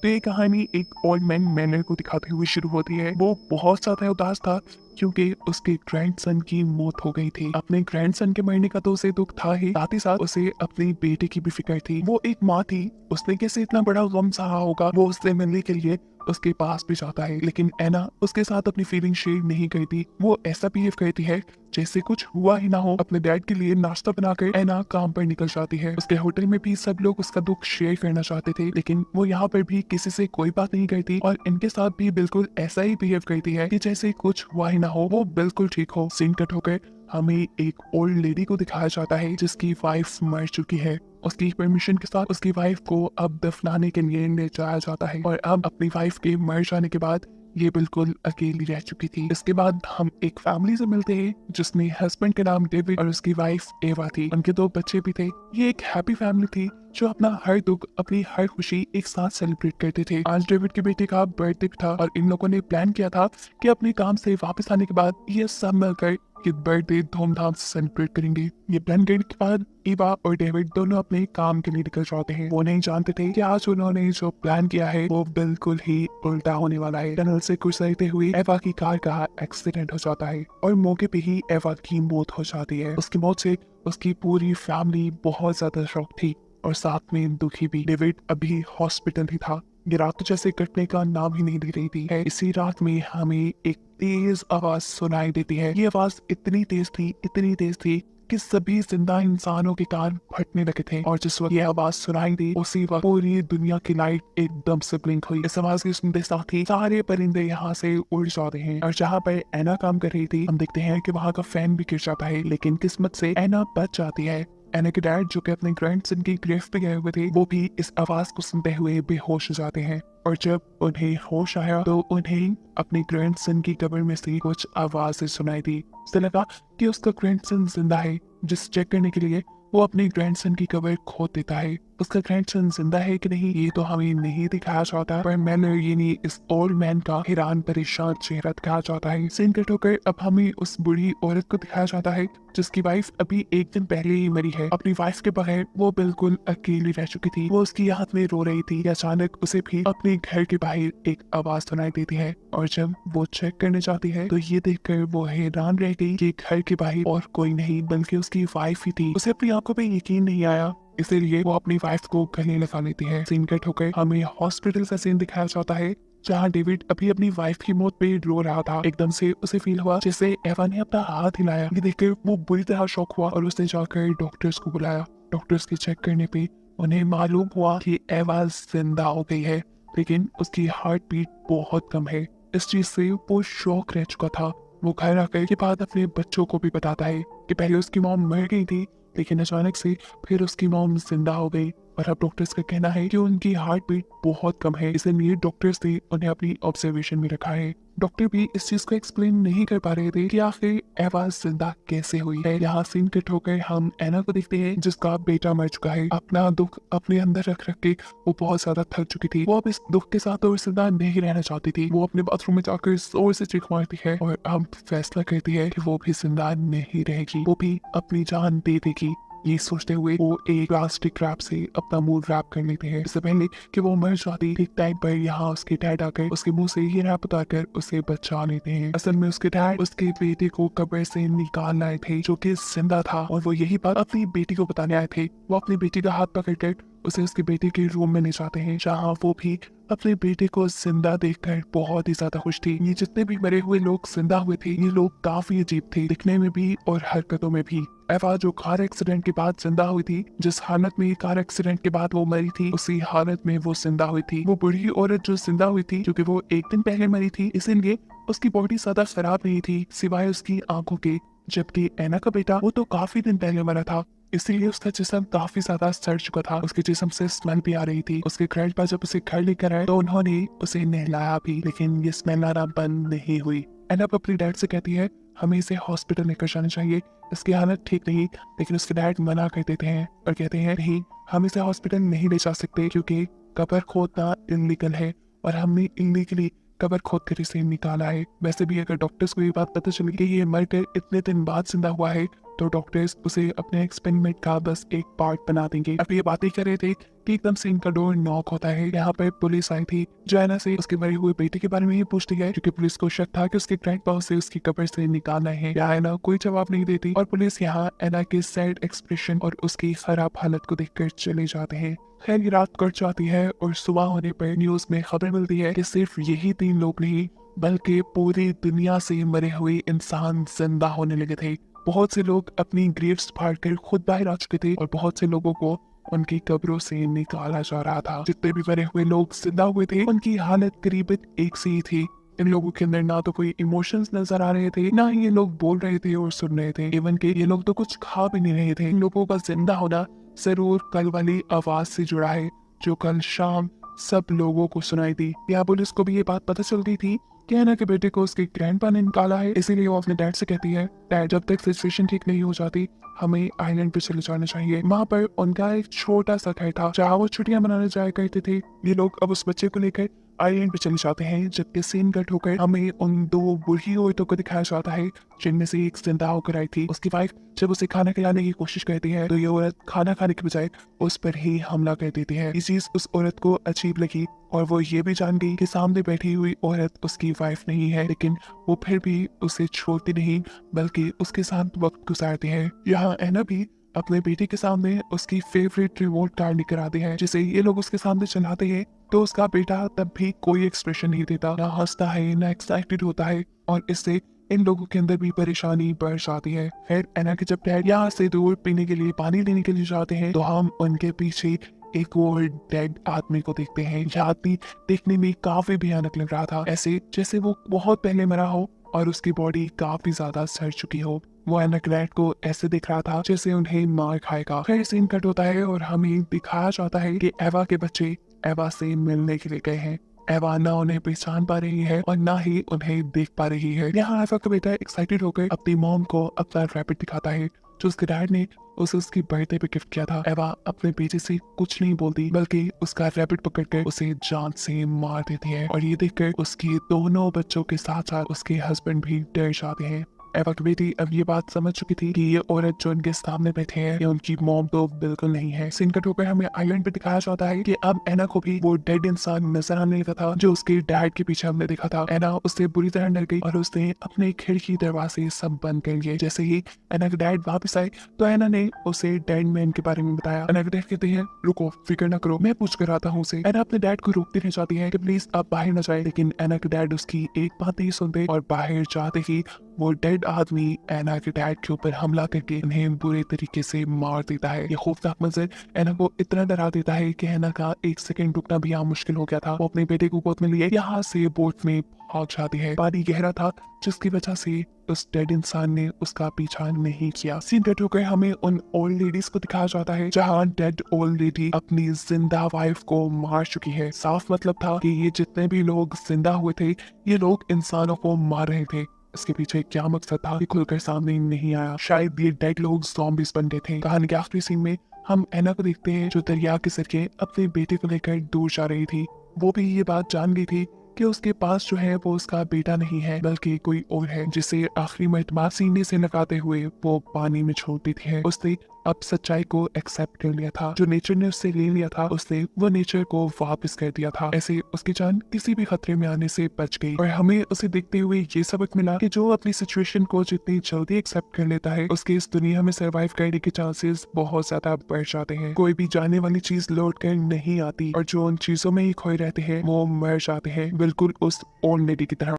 तो ये कहानी एक ओल्ड मैन मैनर को दिखाते हुए शुरू होती है। वो बहुत ज्यादा उदास था क्योंकि उसके ग्रैंडसन की मौत हो गई थी। अपने ग्रैंडसन के मरने का तो उसे दुख था ही, साथ ही साथ उसे अपनी बेटे की भी फिक्र थी। वो एक माँ थी, उसने कैसे इतना बड़ा गम सहा होगा। वो उससे मिलने के लिए उसके पास भी जाता है, लेकिन एना उसके साथ अपनी फीलिंग शेयर नहीं करती। वो ऐसा बिहेव करती है जैसे कुछ हुआ ही ना हो। अपने डैड के लिए नाश्ता बनाकर एना काम पर निकल जाती है। उसके होटल में भी सब लोग उसका दुख शेयर करना चाहते थे, लेकिन वो यहाँ पर भी किसी से कोई बात नहीं करती और इनके साथ भी बिल्कुल ऐसा ही बिहेव करती है कि जैसे कुछ हुआ ही ना हो, वो बिल्कुल ठीक हो। सीन कट होकर हमें एक ओल्ड लेडी को दिखाया जाता है जिसकी वाइफ मर चुकी है। उसकी परमिशन के साथ उसकी वाइफ को अब दफनाने के लिए ले जाया जाता है और अब अपनी वाइफ के मर जाने के बाद ये बिल्कुल अकेली रह चुकी थी। इसके बाद हम एक फैमिली से मिलते हैं जिसमें हस्बैंड का नाम डेविड और उसकी वाइफ एवा थी। उनके 2 बच्चे भी थे। ये एक हैप्पी फैमिली थी जो अपना हर दुख, अपनी हर खुशी एक साथ सेलिब्रेट करते थे। आज डेविड के बेटे का बर्थडे था और इन लोगों ने प्लान किया था कि अपने काम से वापस आने के बाद ये सब मिलकर ये बर्थडे धूमधाम से सेलिब्रेट करेंगे। ये प्लान करने के बाद ईवा और डेविड दोनों अपने काम के लिए निकल जाते हैं। वो नहीं जानते थे कि आज उन्होंने जो प्लान किया है वो बिल्कुल ही उल्टा होने वाला है। टनल से गुजरते हुए एवा की कार का एक्सीडेंट हो जाता है और मौके पे ही एवा की मौत हो जाती है। उसकी मौत से उसकी पूरी फैमिली बहुत ज्यादा शॉक थी और साथ में दुखी भी। डेविड अभी हॉस्पिटल ही था। ये रात तो जैसे कटने का नाम ही नहीं ले रही थी। इसी रात में हमें एक तेज आवाज सुनाई देती है। ये आवाज इतनी तेज थी कि सभी जिंदा इंसानों के कान फटने लगे थे और जिस वक्त ये आवाज सुनाई दी उसी वक्त पूरी दुनिया की लाइट एकदम से ब्लिंक हुई। इस आवाज की सुनते साथ ही सारे परिंदे यहाँ से उड़ जाते हैं और जहाँ पर एना काम कर रही थी हम देखते हैं कि वहाँ का फैन भी गिर जाता है, लेकिन किस्मत से एना बच जाती है। एना के डैड जो कि अपने ग्रैंडसन की ग्रेव पे गए हुए थे वो भी इस आवाज को सुनते हुए बेहोश हो जाते हैं और जब उन्हें होश आया तो उन्हें अपने ग्रैंडसन की कब्र में से कुछ आवाजें सुनाई दी। उसे लगा कि उसका ग्रैंडसन जिंदा है। जिस चेक करने के लिए वो अपने ग्रैंडसन की कब्र खोद देता है। उसका ग्रैंडसन जिंदा है कि नहीं ये तो हमें नहीं दिखाया जाता, पर मैनर यानी इस ओल्ड मैन का हैरान परेशान चेहरा दिखाया जाता है। सीन कट होकर अब हमें उस बुढ़ी औरत को दिखाया जाता है जिसकी वाइफ अभी एक दिन पहले ही मरी है। अपनी वाइफ के बगैर वो बिल्कुल अकेली रह चुकी थी। वो उसकी याद में रो रही थी कि अचानक उसे भी अपने घर के बाहर एक आवाज सुनाई देती है और जब वो चेक करने जाती है तो ये देखकर वो हैरान रह गई कि घर के बाहर और कोई नहीं बल्कि उसकी वाइफ ही थी। उसे अपनी आंखों पे यकीन नहीं आया, इसीलिए वो अपनी वाइफ को गले लगा लेती है। सीन कट होकर हमें हॉस्पिटल का सीन दिखाया जाता है जहाँ डेविड अभी अपनी वाइफ की मौत पे रो रहा था। एकदम से उसे फील हुआ जैसे एवा ने अपना हाथ हिलाया। ये देखकर वो बुरी तरह शॉक हुआ और उसने जाकर डॉक्टर्स को बुलाया। डॉक्टर्स के चेक करने पे उन्हें मालूम हुआ कि एवा जिंदा हो गई है, लेकिन उसकी हार्ट बीट बहुत कम है। इस चीज से वो शॉक रह चुका था। वो घर आकर के बाद अपने बच्चों को भी बताता है कि पहले उसकी मॉम मर गई थी, लेकिन अचानक से फिर उसकी मॉम जिंदा हो गई और अब डॉक्टर्स का कहना है कि उनकी हार्ट बीट बहुत कम है, इसलिए डॉक्टर्स ने उन्हें अपनी ऑब्जर्वेशन में रखा है। डॉक्टर भी इस चीज को एक्सप्लेन नहीं कर पा रहे थे कि आखिर एवा जिंदा कैसे हुई है। यहाँ सीन कट होकर हम एना को देखते हैं जिसका बेटा मर चुका है। अपना दुख अपने अंदर रख रख के वो बहुत ज्यादा थक चुकी थी। वो अब इस दुख के साथ और जिंदा नहीं रहना चाहती थी। वो अपने बाथरूम में जाकर जोर से चीख मारती है और अब फैसला करती है कि वो भी जिंदा नहीं रहेगी, वो भी अपनी जान दे देगी। ये सोचते हुए वो एक प्लास्टिक रैप से अपना मुंह रैप कर लेते हैं। इससे पहले कि वो मर जाती ठीक टाइम पर यहाँ उसके डैड आकर उसके मुंह से ये रैप उतारकर उसे बचा लेते हैं। असल में उसके डैड उसके बेटे को कब्र से निकाल लाए थे जो कि जिंदा था और वो यही बात अपनी बेटी को बताने आए थे। वो अपनी बेटी का हाथ पकड़कर उसे उसके बेटे के रूम में ले जाते हैं जहाँ वो भी अपने बेटे को जिंदा देखकर बहुत ही ज्यादा खुश थी। ये जितने भी मरे हुए लोग जिंदा हुए थे ये लोग काफी अजीब थे दिखने में भी और हरकतों में भी। एवा जो कार एक्सीडेंट के बाद जिंदा हुई थी, जिस हालत में कार एक्सीडेंट के बाद वो मरी थी उसी हालत में वो जिंदा हुई थी। वो बूढ़ी औरत जो जिंदा हुई थी क्योंकि वो एक दिन पहले मरी थी इसीलिए उसकी बॉडी ज्यादा खराब नहीं थी सिवाय उसकी आंखों के, जबकि एना का बेटा वो तो काफी दिन पहले मरा था इसीलिए उसका जिस्म काफी ज्यादा सड़ चुका था। उसके जिस्म से स्मेल भी आ रही थी। उसके ग्रैंडपा जब उसे घर लेकर आए तो उन्होंने उसे नहलाया भी, लेकिन ये स्मेल आना बंद नहीं हुई। एना अपने डैड से कहती है हमें इसे हॉस्पिटल लेकर जाना चाहिए, इसकी हालत ठीक नहीं, लेकिन उसके डैड मना कर देते हैं और कहते हैं नहीं हम इसे हॉस्पिटल नहीं ले जा सकते क्योंकि कब्र खोदना इलीगल है और हमने इलीगली कब्र खोद कर इसे निकाला है। वैसे भी अगर डॉक्टर्स को ये बात पता चली कि ये मरकर इतने दिन बाद जिंदा हुआ है तो डॉक्टर्स उसे अपने एक्सपेरिमेंट का बस एक पार्ट बना देंगे। अब ये बातें कर रहे थे कि एकदम से इनका डोर नॉक होता है। यहाँ पर पुलिस आई थी जो एना से उसके मरे हुए बेटे के बारे में ही पूछती है, क्योंकि पुलिस को शक था कि उसके ग्रैंडपा उसे उसकी कब्र से निकालना है। यहाँ एना कोई जवाब नहीं देती और पुलिस यहाँ एना के सैड एक्सप्रेशन और उसकी खराब हालत को देखकर चले जाते हैं। खैर, ये रात कट जाती है और सुबह होने पर न्यूज में खबर मिलती है कि सिर्फ यही 3 लोग नहीं बल्कि पूरी दुनिया से मरे हुए इंसान जिंदा होने लगे थे। बहुत से लोग अपनी ग्रेव्स फाड़कर खुद बाहर आ चुके थे और बहुत से लोगों को उनकी कब्रों से निकाला जा रहा था। जितने भी मरे हुए लोग जिंदा हुए थे उनकी हालत करीबन एक सी ही थी। इन लोगों के अंदर ना तो कोई इमोशंस नजर आ रहे थे, ना ही ये लोग बोल रहे थे और सुन रहे थे। इवन के ये लोग तो कुछ खा भी नहीं रहे थे। इन लोगों का जिंदा होना जरूर कल वाली आवाज से जुड़ा है जो कल शाम सब लोगों को सुनाई दी। या पुलिस को भी ये बात पता चल गई थी कि एना के बेटे को उसके ग्रैंडपा ने निकाला है, इसीलिए वो अपने डैड से कहती है, डैड जब तक सिचुएशन ठीक नहीं हो जाती हमें आइलैंड पे चले जाना चाहिए। वहाँ पर उनका एक छोटा सा घर था जहाँ वो छुट्टियां मनाने जाया करते थे। ये लोग अब उस बच्चे को लेकर आइलैंड पे चले जाते हैं, जबकि सीन कट होकर हमें उन 2 बूढ़ी औरतों को दिखाया जाता है जिनमें से एक जिंदा होकर आई थी। उसकी वाइफ जब उसे खाना खिलाने की कोशिश करती है तो ये औरत खाना खाने के बजाय उस पर ही हमला कर देती है। ये चीज उस औरत को अजीब लगी और वो ये भी जान गई कि सामने बैठी हुई औरत उसकी वाइफ नहीं है, लेकिन वो फिर भी उसे छोड़ती नहीं बल्कि उसके साथ वक्त गुजारती है। यहाँ एना भी अपने बेटे के सामने उसकी फेवरेट रिमोट कार लेकर आती है, जिसे ये लोग उसके सामने चलाते हैं तो उसका बेटा तब भी कोई एक्सप्रेशन नहीं देता, ना हंसता है ना एक्साइटेड होता है और इससे इन लोगों के अंदर भी परेशानी बढ़ जाती है। फिर एना के जब डैड यहाँ से दूर पीने के लिए पानी लेने के लिए जाते हैं तो हम उनके पीछे एक और डेड आदमी को देखते हैं। यह आदमी देखने में काफी भयानक लग रहा था, ऐसे जैसे वो बहुत पहले मरा हो और उसकी बॉडी काफी ज्यादा सड़ चुकी हो। वो एना के डैड को ऐसे दिख रहा था जैसे उन्हें मार खाएगा। फिर सीन कट होता है और हमें दिखाया जाता है कि एवा के बच्चे एवा से मिलने के लिए गए हैं। एवा ना उन्हें पहचान पा रही है और ना ही उन्हें देख पा रही है। यहाँ एवा का बेटा एक्साइटेड होकर अपनी मॉम को अपना रैबिट दिखाता है जो उसके डैड ने उसे उसकी बर्थडे पे गिफ्ट किया था। एवा अपने बेटे से कुछ नहीं बोलती बल्कि उसका रैबिट पकड़कर उसे जान से मार देती है और ये देखकर उसके दोनों बच्चों के साथ साथ उसके हस्बैंड भी डर जाते हैं। एवा की बेटी अब ये बात समझ चुकी थी कि ये औरत जो उनके सामने बैठे हैं ये उनकी मॉम तो बिल्कुल नहीं है। सीन कट होकर हमें आइलैंड पे दिखाया जाता है कि अब एना को भी वो डेड इंसान नजर आने लगा था जो उसके डैड के पीछे हमने देखा था। एना उससे बुरी तरह डर गई और उसने अपने खिड़की दरवाजे सब बंद कर लिए। जैसे ही एना के डैड वापस आए तो एना ने उसे डेड मैन के बारे में बताया। एना के डैड कहते हैं, रुको, फिक्र न करो, मैं पूछ कर आता हूँ उसे। एना अपने डैड को रोकती रह जाती है कि प्लीज आप बाहर न जाए, लेकिन एना के डैड उसकी एक बात नहीं सुनते और बाहर जाते ही वो डेड आदमी एना के डैड के ऊपर हमला करके उन्हें बुरे तरीके से मार देता है। ये खौफनाक मंजर एना को इतना डरा देता है कि एना का एक सेकंड रुकना भी यहाँ मुश्किल हो गया था। वो अपने बेटे को गोद में लिए यहाँ से बोट में भाग जाती है। पानी गहरा था जिसकी वजह से उस डेड इंसान ने उसका पीछा नहीं किया। सीन कट होकर हमें उन ओल्ड लेडीज को दिखाया जाता है जहाँ डेड ओल्ड लेडी अपनी जिंदा वाइफ को मार चुकी है। साफ मतलब था कि ये जितने भी लोग जिंदा हुए थे ये लोग इंसानों को मार रहे थे। इसके पीछे क्या मकसद था ये खुलकर सामने नहीं आया। शायद ये डेड लोग ज़ॉम्बीज़ बन गए थे। कहानी के आखिरी सीन में हम एना को देखते हैं जो दरिया के सर अपने बेटे को लेकर दूर जा रही थी। वो भी ये बात जान गई थी कि उसके पास जो है वो उसका बेटा नहीं है बल्कि कोई और है जिसे आखिरी मर्तबा सीने से लगाते हुए वो पानी में छोड़ दी थी। उसने अब सच्चाई को एक्सेप्ट कर लिया था। जो नेचर ने उससे ले लिया था उसने वो नेचर को वापस कर दिया था। ऐसे उसकी जान किसी भी खतरे में आने से बच गई और हमें उसे देखते हुए ये सबक मिला कि जो अपनी सिचुएशन को जितनी जल्दी एक्सेप्ट कर लेता है उसके इस दुनिया में सर्वाइव करने के चांसेस बहुत ज्यादा बढ़ जाते हैं। कोई भी जाने वाली चीज लौट कर नहीं आती और जो उन चीजों में ही खोए रहते हैं वो मर जाते हैं, बिल्कुल उस ओल्ड लेडी की तरह।